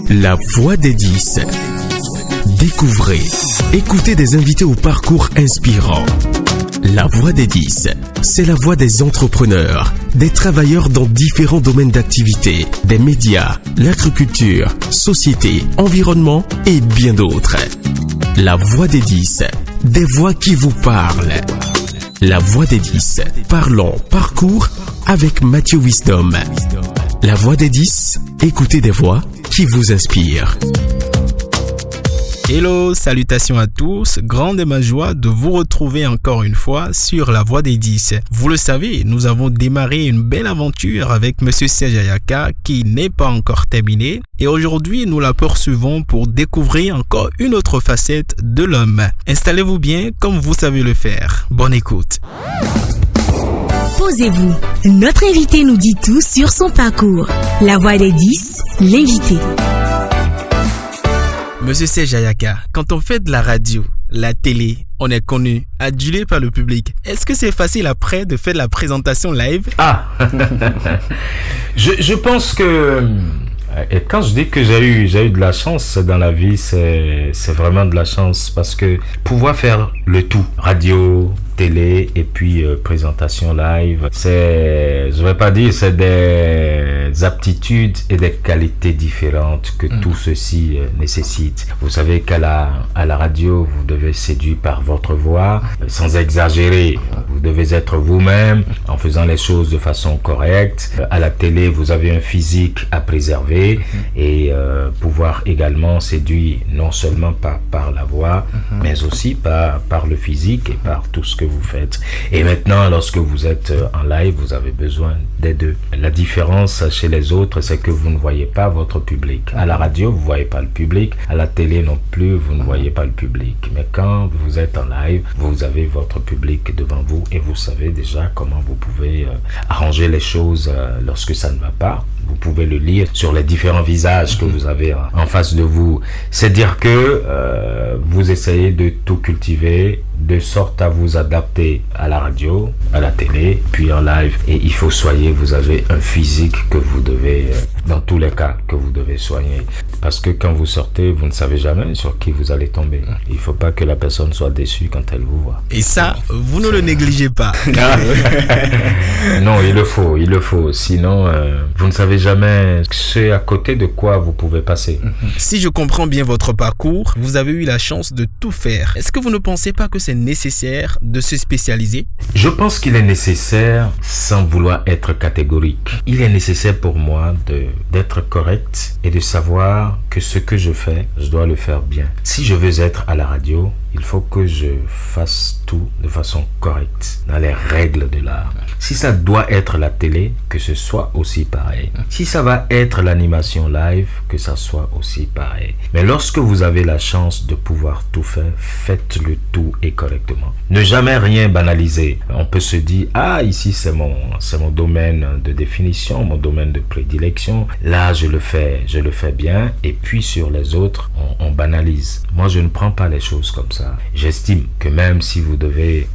La voix des 10. Découvrez, écoutez des invités au parcours inspirant. La voix des 10, c'est la voix des entrepreneurs, des travailleurs dans différents domaines d'activité, des médias, l'agriculture, société, environnement et bien d'autres. La voix des 10, des voix qui vous parlent. La voix des 10, parlons, parcours avec Mathieu Wisdom. La voix des 10, écoutez des voix qui vous inspirent. Hello, salutations à tous, grande est ma joie de vous retrouver encore une fois sur La Voix des 10. Vous le savez, nous avons démarré une belle aventure avec Monsieur Serge Ayaka qui n'est pas encore terminée et aujourd'hui nous la poursuivons pour découvrir encore une autre facette de l'homme. Installez-vous bien comme vous savez le faire. Bonne écoute. Posez-vous. Notre invité nous dit tout sur son parcours. La Voix des 10, l'invité. Monsieur Serge Ayaka, quand on fait de la radio, la télé, on est connu, adulé par le public. Est-ce que c'est facile après de faire de la présentation live? Je pense que et quand je dis que j'ai eu de la chance dans la vie, c'est vraiment de la chance parce que pouvoir faire le tout, radio, télé et puis présentation live, je vais pas dire c'est des aptitudes et des qualités différentes que tout ceci nécessite. Vous savez qu'à la radio, vous devez séduire par votre voix, sans exagérer. Vous devez être vous-même en faisant les choses de façon correcte. À la télé, vous avez un physique à préserver et pouvoir également séduire non seulement par la voix, mais aussi par le physique et par tout ce que vous faites. Et maintenant, lorsque vous êtes en live, vous avez besoin des deux. La différence chez les autres, c'est que vous ne voyez pas votre public. À la radio, vous ne voyez pas le public. À la télé non plus, vous ne voyez pas le public. Mais quand vous êtes en live, vous avez votre public devant vous et vous savez déjà comment vous pouvez arranger les choses lorsque ça ne va pas. Vous pouvez le lire sur les différents visages que vous avez en face de vous. C'est dire que vous essayez de tout cultiver de sorte à vous adapter à la radio, à la télé, puis en live. Et il faut soigner, vous avez un physique que vous devez, dans tous les cas, que vous devez soigner. Parce que quand vous sortez, vous ne savez jamais sur qui vous allez tomber. Il ne faut pas que la personne soit déçue quand elle vous voit. Et ça, vous ne le négligez pas. Non, il le faut. Sinon, vous ne savez jamais ce à côté de quoi vous pouvez passer. Si je comprends bien votre parcours, vous avez eu la chance de tout faire. Est-ce que vous ne pensez pas que c'est nécessaire de se spécialiser? Je pense qu'il est nécessaire, sans vouloir être catégorique. Il est nécessaire pour moi d'être correct et de savoir que ce que je fais, je dois le faire bien. Si je veux être à la radio, il faut que je fasse tout de façon correcte, dans les règles de l'art. Si ça doit être la télé, que ce soit aussi pareil. Si ça va être l'animation live, que ça soit aussi pareil. Mais lorsque vous avez la chance de pouvoir tout faire, faites le tout et correctement. Ne jamais rien banaliser. On peut se dire, ici c'est mon domaine de définition, mon domaine de prédilection. Là, je le fais bien. Et puis sur les autres, on banalise. Moi, je ne prends pas les choses comme ça. J'estime que même si vous devez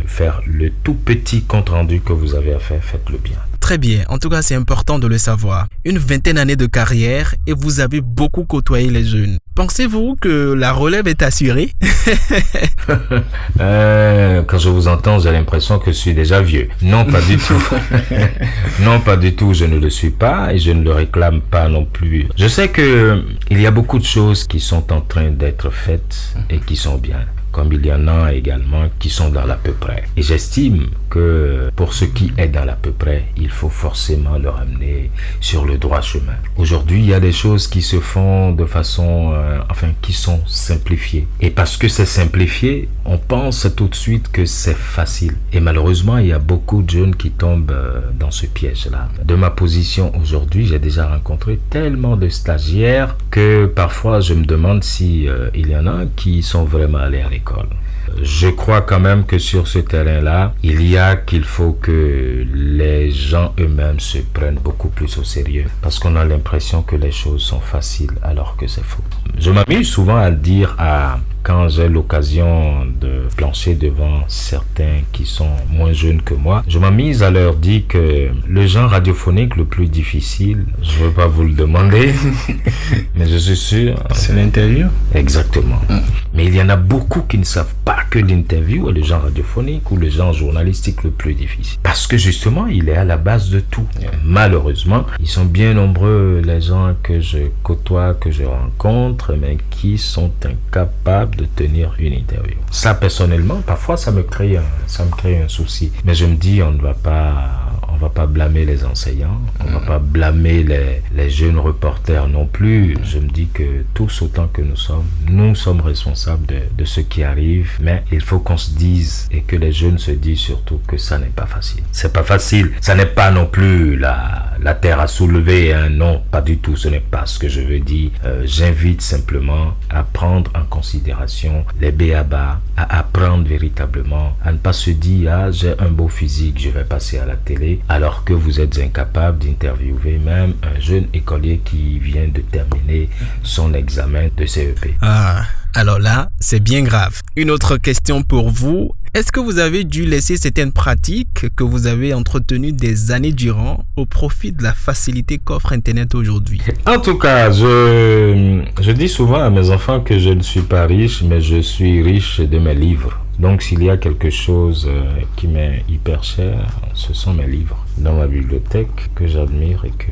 faire le tout petit compte rendu que vous avez à faire, faites-le bien. Très bien, en tout cas c'est important de le savoir. Une 20aine d'années de carrière et vous avez beaucoup côtoyé les jeunes. Pensez-vous que la relève est assurée? Quand je vous entends, j'ai l'impression que je suis déjà vieux. Non, pas du tout. Non, pas du tout, je ne le suis pas et je ne le réclame pas non plus. Je sais que il y a beaucoup de choses qui sont en train d'être faites et qui sont bien. Comme il y en a également qui sont dans l'à peu près. Et j'estime que pour ce qui est dans l'à peu près, il faut forcément le ramener sur le droit chemin. Aujourd'hui, il y a des choses qui se font de façon, qui sont simplifiées. Et parce que c'est simplifié, on pense tout de suite que c'est facile. Et malheureusement, il y a beaucoup de jeunes qui tombent dans ce piège-là. De ma position aujourd'hui, j'ai déjà rencontré tellement de stagiaires que parfois je me demande si il y en a qui sont vraiment allés à l'école. Je crois quand même que sur ce terrain-là, qu'il faut que les gens eux-mêmes se prennent beaucoup plus au sérieux. Parce qu'on a l'impression que les choses sont faciles alors que c'est faux. Je m'amuse souvent à le dire quand j'ai l'occasion de plancher devant certains qui sont moins jeunes que moi, je m'amuse à leur dire que le genre radiophonique le plus difficile, je ne veux pas vous le demander, mais je suis sûr... C'est l'interview. Exactement. Mais il y en a beaucoup qui ne savent pas que l'interview est le genre radiophonique ou le genre journalistique le plus difficile. Parce que justement, il est à la base de tout. Malheureusement, ils sont bien nombreux les gens que je côtoie, que je rencontre, mais qui sont incapables de tenir une interview. Ça, personnellement, parfois, ça me crée un souci. Mais je me dis, on ne va pas blâmer les enseignants, on ne va pas blâmer les jeunes reporters non plus. Je me dis que tous autant que nous sommes responsables de ce qui arrive, mais il faut qu'on se dise et que les jeunes se disent surtout que ça n'est pas facile. C'est pas facile, ça n'est pas non plus la terre à soulever, hein. Non, pas du tout, ce n'est pas ce que je veux dire. J'invite simplement à prendre en considération les b.a.-ba, à apprendre véritablement, à ne pas se dire, ah, j'ai un beau physique, je vais passer à la télé, alors que vous êtes incapable d'interviewer même un jeune écolier qui vient de terminer son examen de CEP. Ah, alors là, c'est bien grave. Une autre question pour vous. Est-ce que vous avez dû laisser certaines pratiques que vous avez entretenues des années durant au profit de la facilité qu'offre Internet aujourd'hui? En tout cas, je dis souvent à mes enfants que je ne suis pas riche, mais je suis riche de mes livres. Donc, s'il y a quelque chose qui m'est hyper cher, ce sont mes livres dans ma bibliothèque que j'admire et que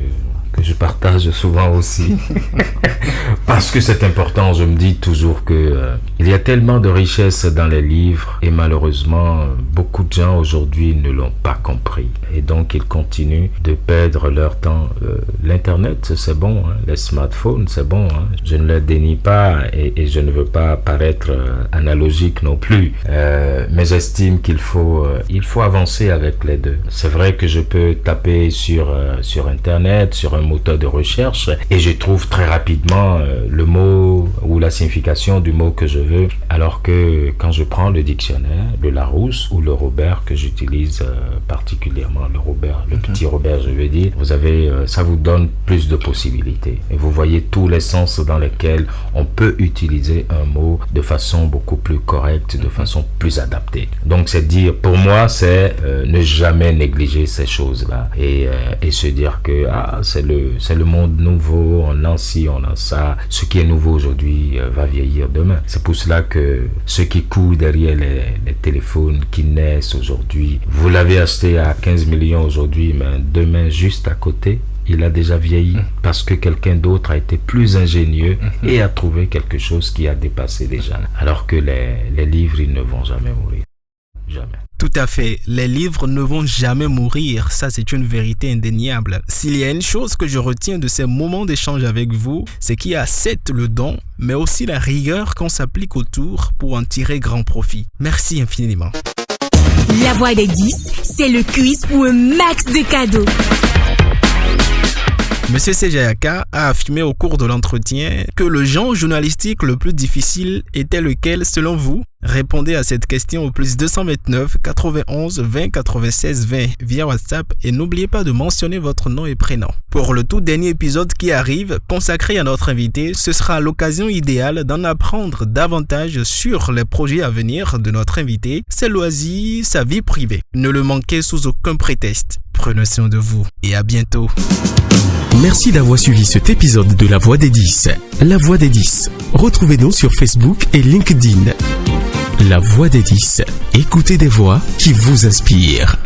je partage souvent aussi. Parce que c'est important, je me dis toujours que il y a tellement de richesses dans les livres et malheureusement, beaucoup de gens aujourd'hui ne l'ont pas compris. Et donc, ils continuent de perdre leur temps. L'Internet, c'est bon, hein. Les smartphones, c'est bon. Hein. Je ne le dénie pas et je ne veux pas paraître analogique non plus. Mais j'estime qu'il faut avancer avec les deux. C'est vrai que je peux taper sur Internet, sur un moteur de recherche et je trouve très rapidement le mot ou la signification du mot que je veux, alors que quand je prends le dictionnaire, le Larousse ou le Robert que j'utilise particulièrement, le petit Robert je veux dire, vous avez, ça vous donne plus de possibilités et vous voyez tous les sens dans lesquels on peut utiliser un mot de façon beaucoup plus correcte, de façon plus adaptée. Donc c'est dire, pour moi c'est ne jamais négliger ces choses-là et se dire que c'est le monde nouveau, on en ci, on en ça. Ce qui est nouveau aujourd'hui va vieillir demain. C'est pour cela que ceux qui courent derrière les téléphones qui naissent aujourd'hui, vous l'avez acheté à 15 millions aujourd'hui, mais demain juste à côté, il a déjà vieilli parce que quelqu'un d'autre a été plus ingénieux et a trouvé quelque chose qui a dépassé déjà. Alors que les livres, ils ne vont jamais mourir. Jamais. Tout à fait. Les livres ne vont jamais mourir. Ça, c'est une vérité indéniable. S'il y a une chose que je retiens de ces moments d'échange avec vous, c'est qu'il y a certes le don, mais aussi la rigueur qu'on s'applique autour pour en tirer grand profit. Merci infiniment. La voix des 10, c'est le quiz pour un max de cadeaux. Monsieur Sejayaka a affirmé au cours de l'entretien que le genre journalistique le plus difficile était lequel selon vous? Répondez à cette question au plus 229 91 20 96 20 via WhatsApp et n'oubliez pas de mentionner votre nom et prénom. Pour le tout dernier épisode qui arrive, consacré à notre invité, ce sera l'occasion idéale d'en apprendre davantage sur les projets à venir de notre invité, ses loisirs, sa vie privée. Ne le manquez sous aucun prétexte. Prenez soin de vous et à bientôt. Merci d'avoir suivi cet épisode de La Voix des 10. La Voix des 10. Retrouvez-nous sur Facebook et LinkedIn. La Voix des 10. Écoutez des voix qui vous inspirent.